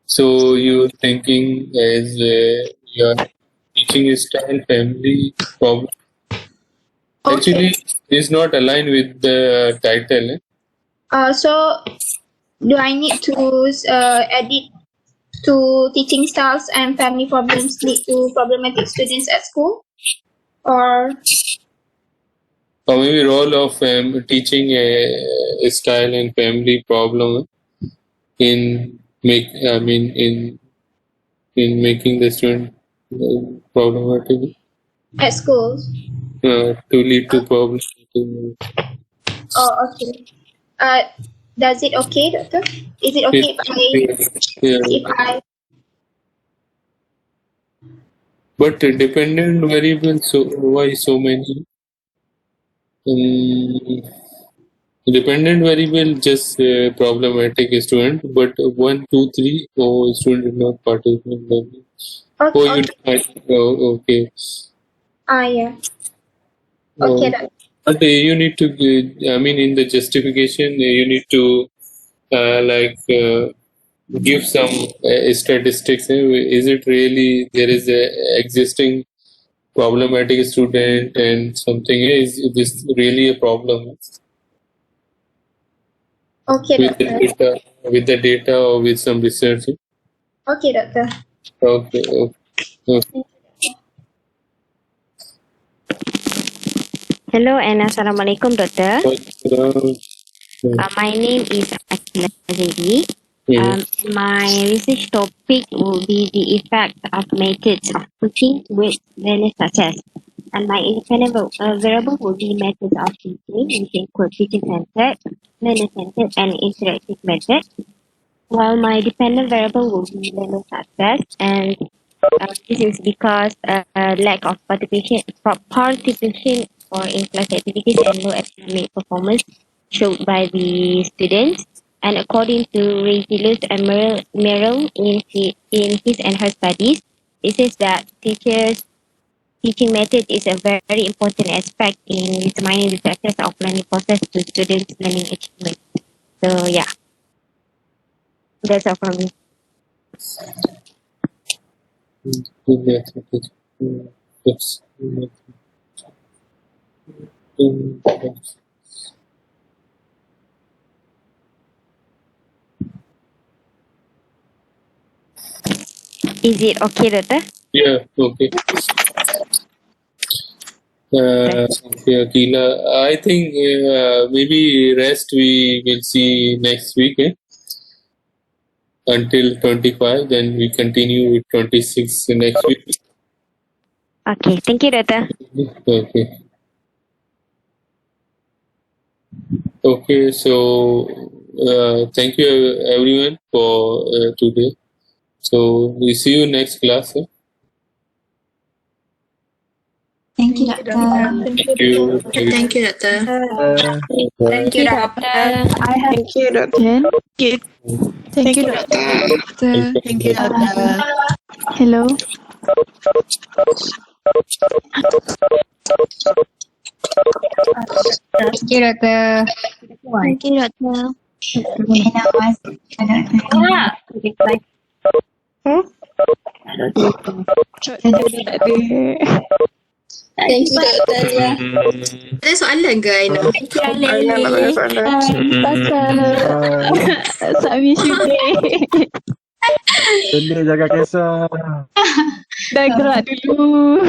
So you're thinking as your teaching style, family problem. Actually, it's not aligned with the title. So, do I need to edit to teaching styles and family problems lead to problematic students at school? Or maybe role of teaching a style and family problem in making the student problematic at school? To lead to problems. Oh, okay. Does it okay, Doctor? Is it okay if I? But dependent variables, so why so many? Dependent variable just problematic student, but 1, 2, 3, student did not participate in learning. Okay. Okay. Yeah. Okay, doctor. But you need to, in the justification, you need to give some statistics. Is it really there is a existing problematic student and something? Is this really a problem? Okay, doctor. With the data or with some research? Okay, doctor. Okay. Hello and Assalamualaikum, Doctor. My name is Akila Zaidi. My research topic will be the effect of methods of teaching with learner success. And my independent variable will be methods of teaching, which include teaching-centered, learner-centered, and interactive methods. While my dependent variable will be learner success, and this is because lack of participation or in-class activities and low academic performance showed by the students. And according to Regilus and Merrill in his and her studies, it says that teaching method is a very important aspect in determining the success of learning process to students' learning achievement. So yeah, that's all from me. Is it okay, Doctor? Yeah, okay. Okay, Akila. I think maybe rest we will see next week. Until 25, then we continue with 26 next week. Okay, thank you, Doctor. Okay. Okay, so thank you everyone for today. So we see you next class. Thank you, doctor. Thank you. Thank you, doctor. Thank you, doctor. Thank you, doctor. Thank you, Doctor. Thank you, Doctor. Hello. Thank you, doctor. Thank you, Doctor. Thank you, doctor. Ada soalan ke, Aina? Sami Syukri. Boleh jaga kisah. Dah gerak dulu.